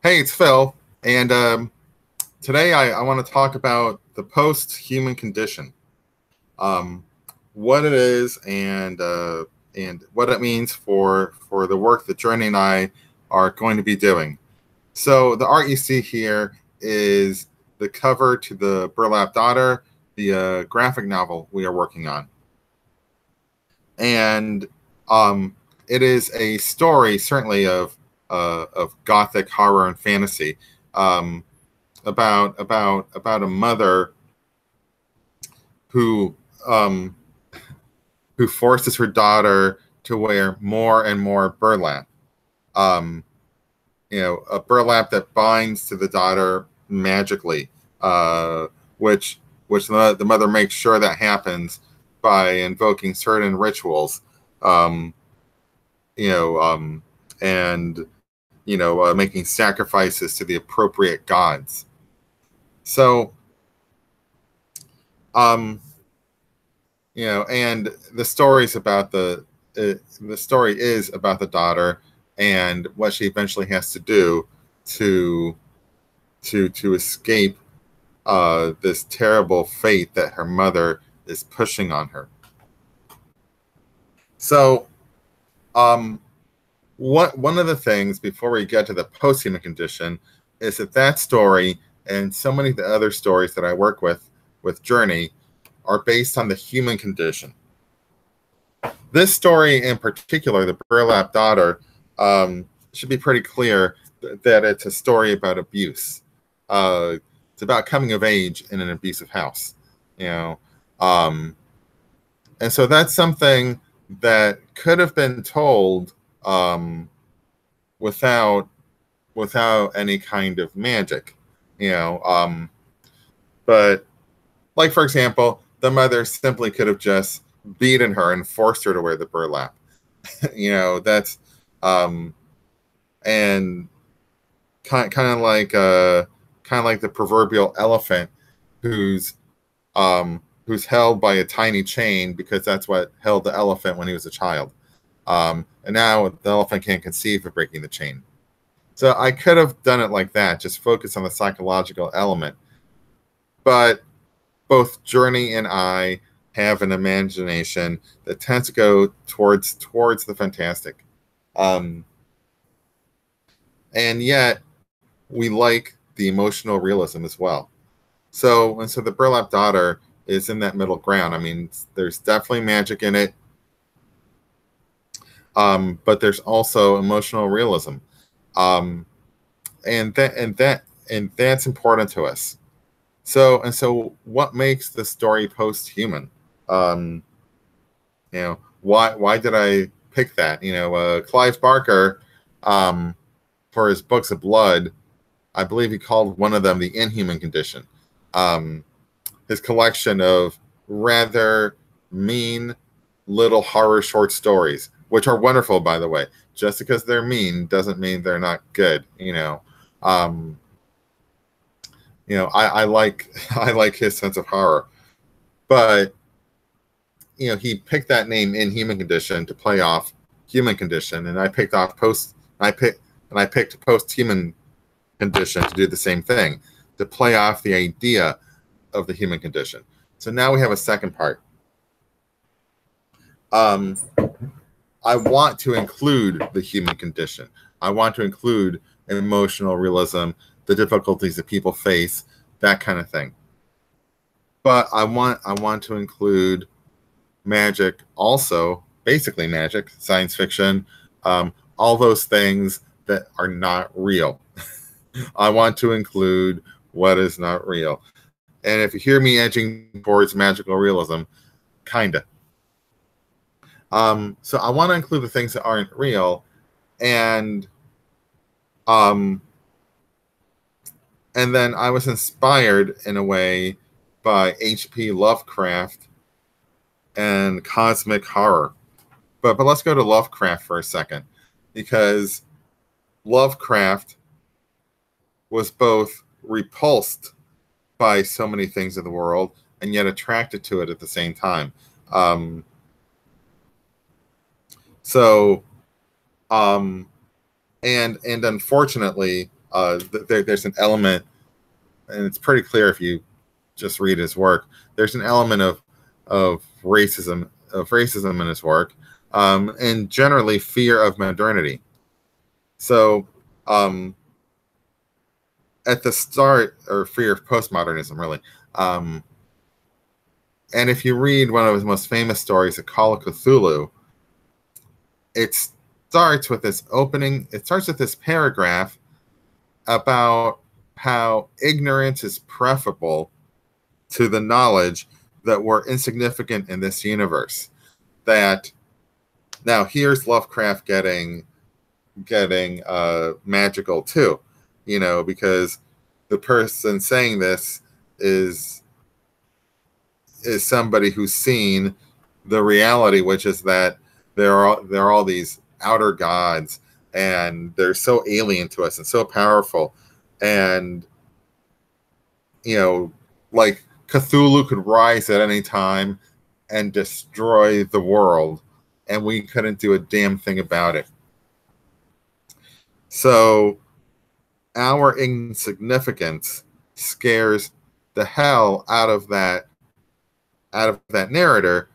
Hey, it's Phil, and today I want to talk about the post-human condition, um, what it is, and what it means for the work that Journey and I are going to be doing. So the art you see here is the cover to the Burlap Daughter, the graphic novel we are working on, and it is a story certainly of gothic horror and fantasy. Um, about a mother who um, who forces her daughter to wear more and more burlap. Um, a burlap that binds to the daughter magically, uh, which the mother makes sure that happens by invoking certain rituals. Um, you know, and making sacrifices to the appropriate gods. So um, and the story is about the daughter and what she eventually has to do to to escape this terrible fate that her mother is pushing on her. So, um, one of the things before we get to the post-human condition is that story and so many of the other stories that I work with Journey are based on the human condition. This story in particular, the Burlap Daughter, should be pretty clear that it's a story about abuse. It's about coming of age in an abusive house, you know. And so that's something that could have been told without any kind of magic, you know. But like, for example, the mother simply could have just beaten her and forced her to wear the burlap. That's and kind of like the proverbial elephant who's held by a tiny chain because that's what held the elephant when he was a child. And now the elephant can't conceive of breaking the chain. So I could have done it like that, just focus on the psychological element. But both Journey and I have an imagination that tends to go towards the fantastic. And yet we like the emotional realism as well. So the Burlap Daughter is in that middle ground. I mean, there's definitely magic in it, but there's also emotional realism, and that's important to us. So what makes the story post-human? Why did I pick that? Clive Barker, for his books of blood, I believe he called one of them the Inhuman Condition. His collection of rather mean little horror short stories, which are wonderful, by the way. Just because they're mean doesn't mean they're not good. I like I like his sense of horror, but he picked that name Inhuman Condition to play off Human Condition, and I picked Post-Human Condition to do the same thing, to play off the idea of the human condition. So now we have a second part. I want to include the human condition. I want to include emotional realism, the difficulties that people face, that kind of thing. But I want to include magic also, basically magic, science fiction, all those things that are not real. I want to include what is not real. And if you hear me edging towards magical realism, kinda. So I want to include the things that aren't real, and then I was inspired in a way by H.P. Lovecraft and cosmic horror. But let's go to Lovecraft for a second, because Lovecraft was both repulsed by so many things of the world and yet attracted to it at the same time. And unfortunately, there's an element, and it's pretty clear if you just read his work. There's an element of racism in his work, and generally fear of modernity. So at the start, or fear of postmodernism, really. And if you read one of his most famous stories, A Call of Cthulhu, it starts with this paragraph about how ignorance is preferable to the knowledge that we're insignificant in this universe. That now here's Lovecraft getting magical too, because the person saying this is somebody who's seen the reality, which is that there are all these outer gods, and they're so alien to us and so powerful, and like Cthulhu could rise at any time and destroy the world, and we couldn't do a damn thing about it. So our insignificance scares the hell out of that narrator,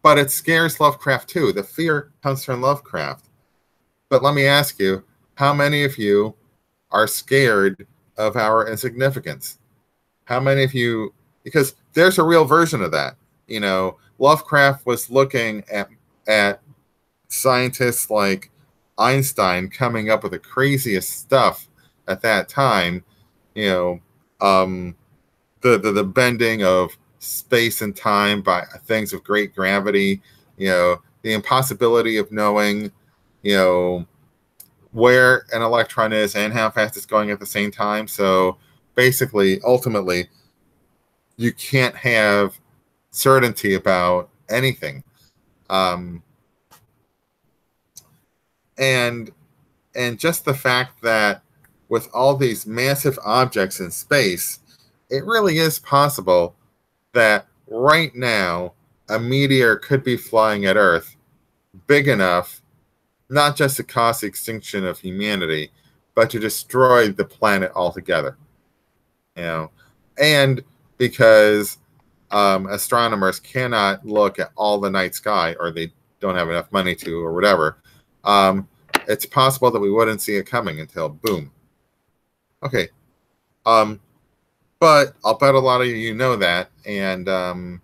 but it scares Lovecraft too. The fear comes from Lovecraft. But let me ask you, how many of you are scared of our insignificance? How many of you, because there's a real version of that. Lovecraft was looking at scientists like Einstein coming up with the craziest stuff at that time, the bending of space and time by things of great gravity, the impossibility of knowing, where an electron is and how fast it's going at the same time. So basically, ultimately, you can't have certainty about anything. And just the fact that with all these massive objects in space, it really is possible that right now a meteor could be flying at Earth big enough not just to cause the extinction of humanity, but to destroy the planet altogether. And because astronomers cannot look at all the night sky, or they don't have enough money to, or whatever, it's possible that we wouldn't see it coming until boom. Okay. But I'll bet a lot of you know that, and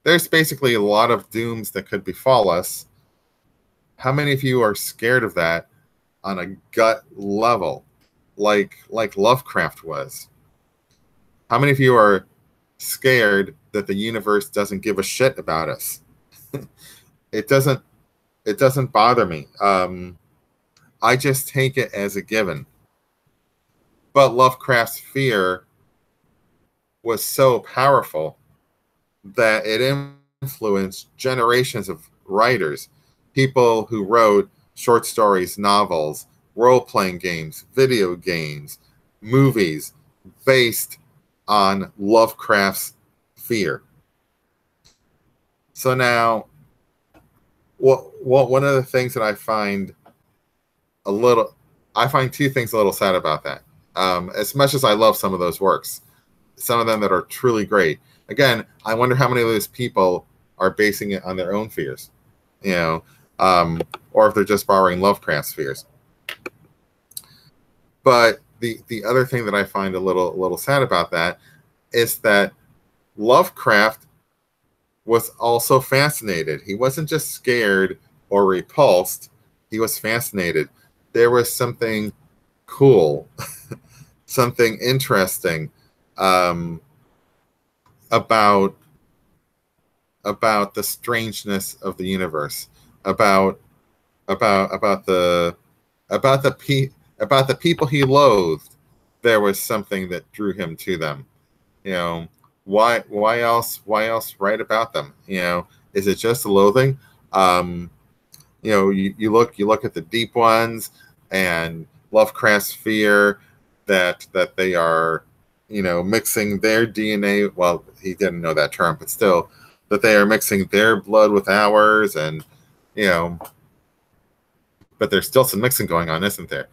there's basically a lot of dooms that could befall us. How many of you are scared of that on a gut level, like Lovecraft was? How many of you are scared that the universe doesn't give a shit about us? It doesn't bother me. I just take it as a given. But Lovecraft's fear was so powerful that it influenced generations of writers, people who wrote short stories, novels, role-playing games, video games, movies based on Lovecraft's fear. So now, one of the things that I find two things a little sad about that. As much as I love some of those works, some of them that are truly great. Again, I wonder how many of those people are basing it on their own fears, or if they're just borrowing Lovecraft's fears. But the other thing that I find a little sad about that is that Lovecraft was also fascinated. He wasn't just scared or repulsed. He was fascinated. There was something cool, something interesting about the strangeness of the universe, about the people he loathed. There was something that drew him to them. Why else write about them? Is it just loathing? You look at the deep ones and Lovecraft's fear that they are, mixing their DNA. Well, he didn't know that term, but still, that they are mixing their blood with ours, and but there's still some mixing going on, isn't there?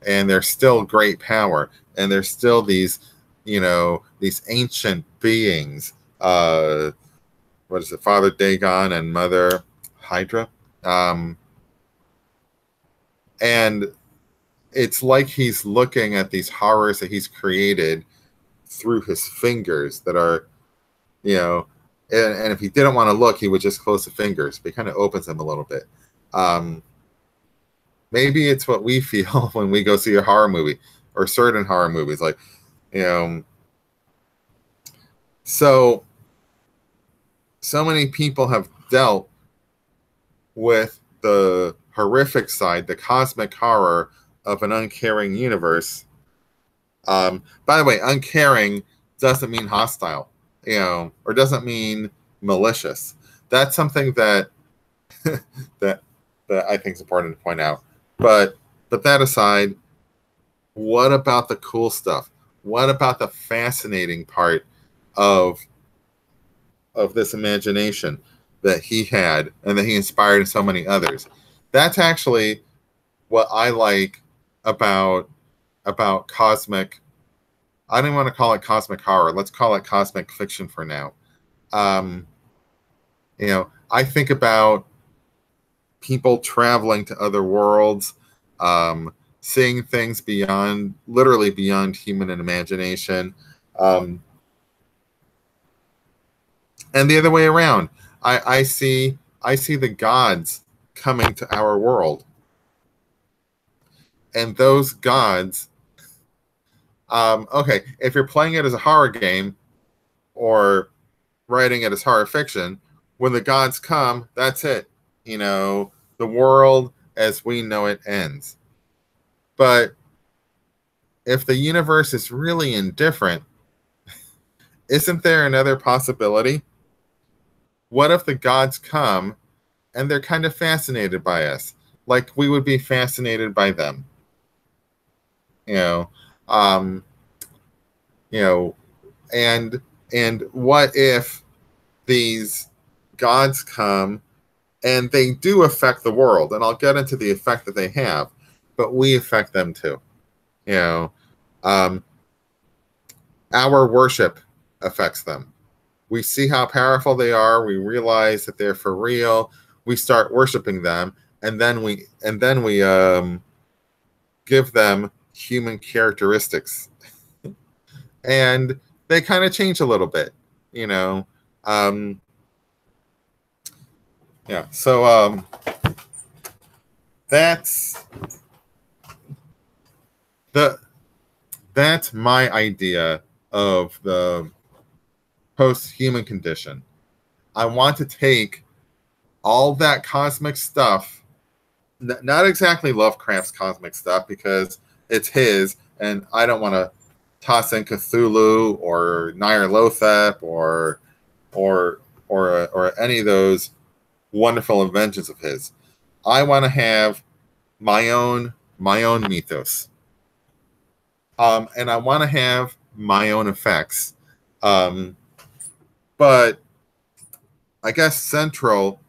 and there's still great power, and there's still these, these ancient beings. What is it, Father Dagon and Mother Hydra? And it's like he's looking at these horrors that he's created through his fingers that are, and if he didn't want to look, he would just close the fingers, but he kind of opens them a little bit. Maybe it's what we feel when we go see a horror movie, or certain horror movies, like, so many people have dealt with the horrific side, the cosmic horror of an uncaring universe. By the way, uncaring doesn't mean hostile, or doesn't mean malicious. That's something that that I think is important to point out. But that aside, what about the cool stuff? What about the fascinating part of this imagination that he had and that he inspired so many others? That's actually what I like about cosmic. I don't want to call it cosmic horror. Let's call it cosmic fiction for now. I think about people traveling to other worlds, seeing things literally beyond human imagination. And the other way around, I see the gods coming to our world, and those gods. Okay, if you're playing it as a horror game or writing it as horror fiction, when the gods come, that's it. The world as we know it ends. But if the universe is really indifferent, isn't there another possibility? What if the gods come and they're kind of fascinated by us, like we would be fascinated by them? And what if these gods come and they do affect the world? And I'll get into the effect that they have, but we affect them too. Our worship affects them. We see how powerful they are. We realize that they're for real. We start worshiping them, and then we give them human characteristics, and they kind of change a little bit. So that's my idea of the post-human condition. I want to take all that cosmic stuff, not exactly Lovecraft's cosmic stuff because it's his, and I don't want to toss in Cthulhu or Nyarlathotep or any of those wonderful inventions of his. I want to have my own mythos, and I want to have my own effects. But I guess central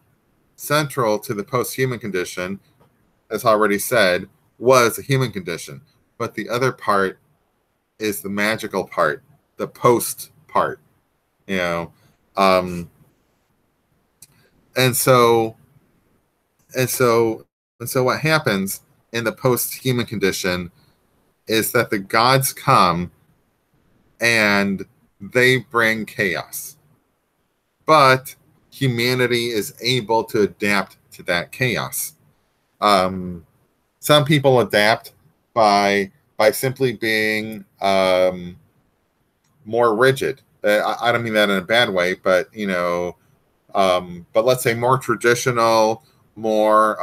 to the post-human condition, as already said, was the human condition. But the other part is the magical part, the post part. And so what happens in the post-human condition is that the gods come and they bring chaos. But humanity is able to adapt to that chaos. Some people adapt by simply being more rigid. I don't mean that in a bad way, but but let's say more traditional, more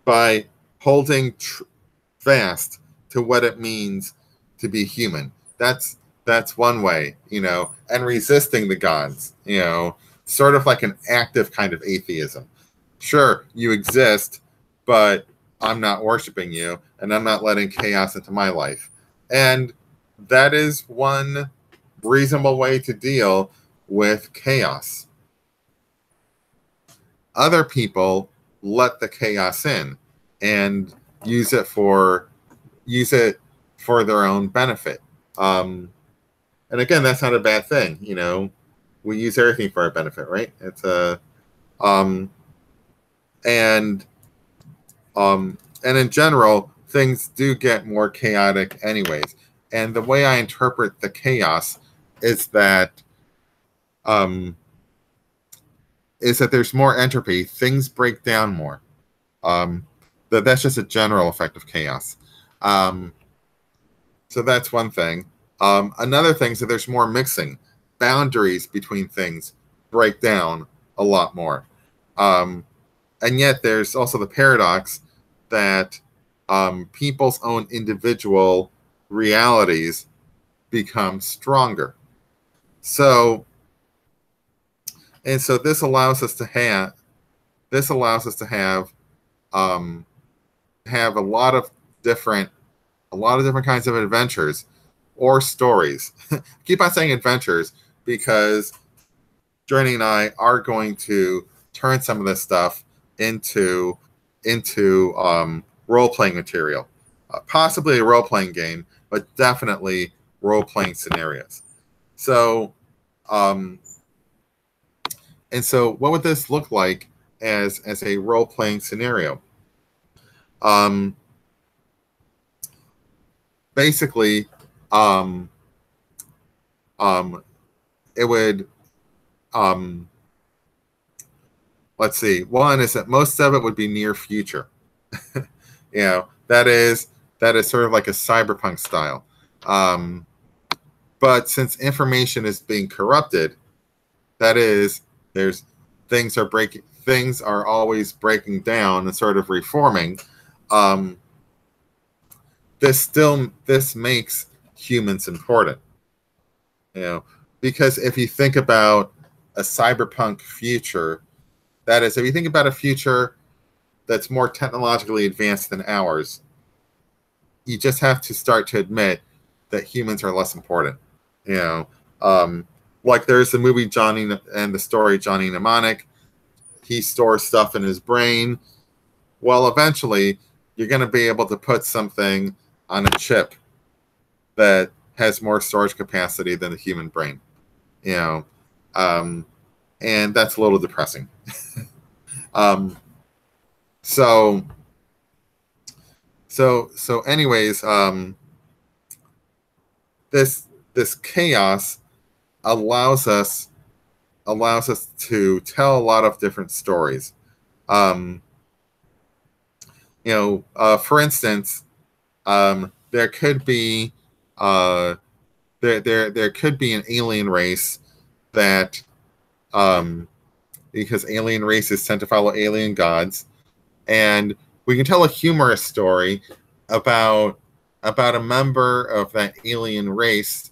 by holding fast to what it means to be human. That's one way, and resisting the gods, sort of like an active kind of atheism. Sure, you exist, but I'm not worshiping you, and I'm not letting chaos into my life. And that is one reasonable way to deal with chaos. Other people let the chaos in, and use it for their own benefit. And again, that's not a bad thing. We use everything for our benefit, right? It's a and in general, things do get more chaotic anyways. And the way I interpret the chaos is that there's more entropy. Things break down more. That's just a general effect of chaos. So that's one thing. Another thing is that there's more mixing. Boundaries between things break down a lot more. And yet there's also the paradox that people's own individual realities become stronger. So this allows us to have a lot of different kinds of adventures or stories. Keep on saying adventures because Journey and I are going to turn some of this stuff into role-playing material, possibly a role-playing game, but definitely role-playing scenarios. So, and so, what would this look like as a role-playing scenario? Basically, it would. Let's see. One is that most of it would be near future. That is sort of like a cyberpunk style. But since information is being corrupted, that is, things are always breaking down and sort of reforming. This makes humans important. Because if you think about a cyberpunk future, that is, if you think about a future that's more technologically advanced than ours, you just have to start to admit that humans are less important. Like there's the movie Johnny and the story Johnny Mnemonic. He stores stuff in his brain. Well, eventually, you're going to be able to put something on a chip that has more storage capacity than the human brain. And that's a little depressing. So anyways, this chaos allows us to tell a lot of different stories. For instance, there could be there could be an alien race that because alien races tend to follow alien gods, and we can tell a humorous story about a member of that alien race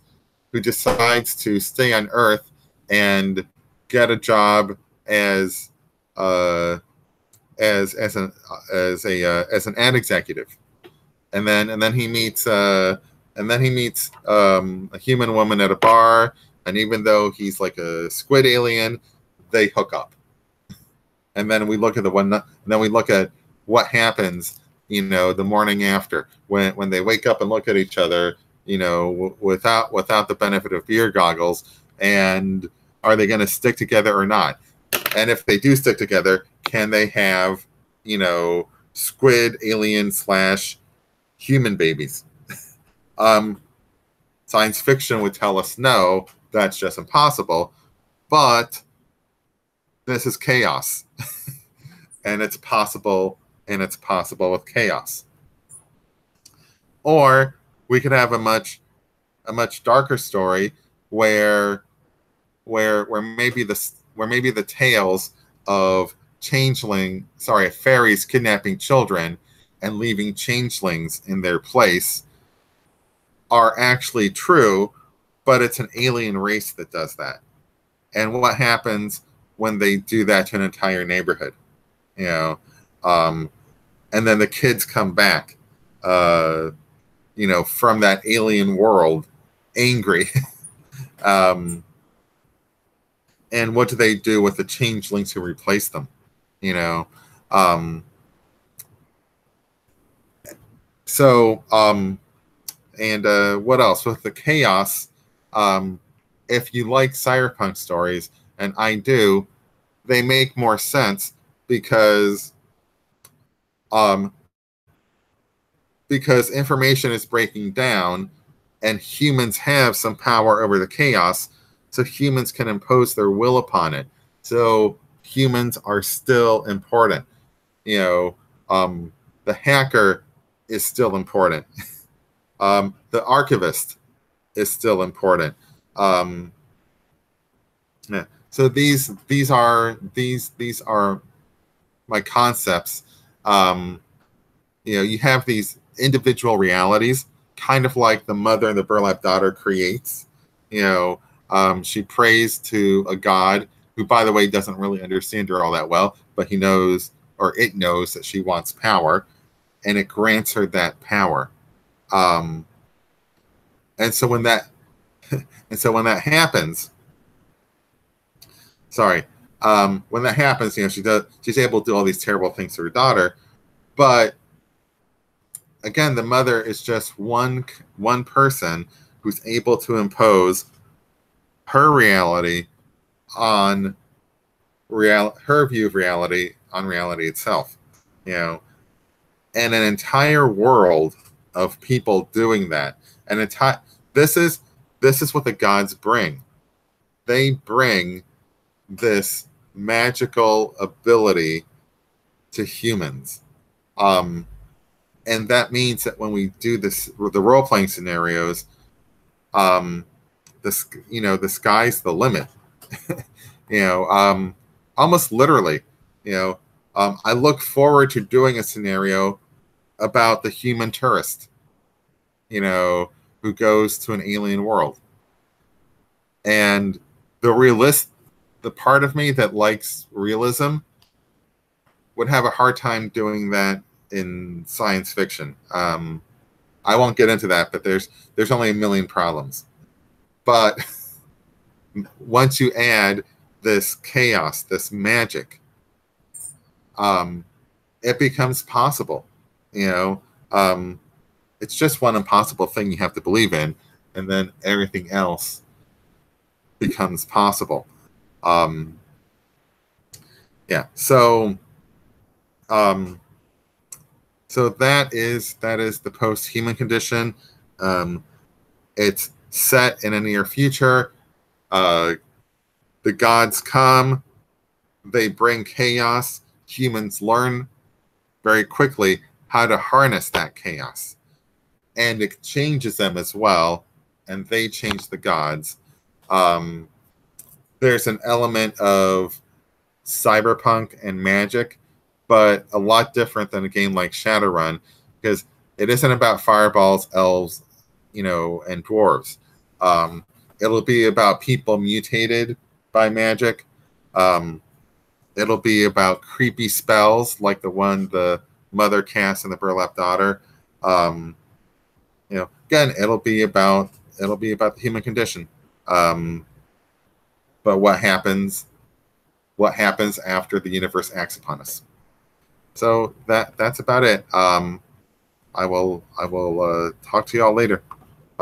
who decides to stay on Earth and get a job as an ad executive, and then he meets a human woman at a bar, and even though he's like a squid alien, they hook up. And then we look at what happens, the morning after when they wake up and look at each other, without the benefit of beer goggles, and are they going to stick together or not? And if they do stick together, can they have, squid alien / human babies? Science fiction would tell us no, that's just impossible. But this is chaos, and it's possible with chaos. Or we could have a much darker story where maybe the tales of fairies kidnapping children and leaving changelings in their place are actually true, but it's an alien race that does that. And what happens when they do that to an entire neighborhood? And then the kids come back, from that alien world, angry. And what do they do with the changelings who replace them? So, and what else with the chaos? If you like cyberpunk stories, and I do, they make more sense because um, because information is breaking down, and humans have some power over the chaos, so humans can impose their will upon it. So humans are still important. You know, the hacker is still important. The archivist is still important. Yeah. So these are my concepts. You have these individual realities, kind of like the mother and the Burlap Daughter creates. She prays to a god who, by the way, doesn't really understand her all that well, but he knows, or it knows, that she wants power, and it grants her that power. And so when that happens, when that happens, she's able to do all these terrible things to her daughter, but again, the mother is just one person who's able to impose her reality on her view of reality on reality itself. And an entire world of people doing that. And this is what the gods bring. They bring this magical ability to humans. And that means that when we do the role-playing scenarios, the sky's the limit. Almost literally. I look forward to doing a scenario about the human tourist, who goes to an alien world. And the part of me that likes realism would have a hard time doing that in science fiction. I won't get into that, but there's only a million problems. But once you add this chaos, this magic, it becomes possible. It's just one impossible thing you have to believe in, and then everything else becomes possible. So that is the post-human condition. It's set in a near future. The gods come, they bring chaos. Humans learn very quickly how to harness that chaos, and it changes them as well, and they change the gods. There's an element of cyberpunk and magic, but a lot different than a game like Shadowrun, because it isn't about fireballs, elves, and dwarves. It'll be about people mutated by magic. It'll be about creepy spells like the one the mother casts in the Burlap Daughter. Again, it'll be about the human condition. But what happens after the universe acts upon us? So that's about it. I will talk to you all later.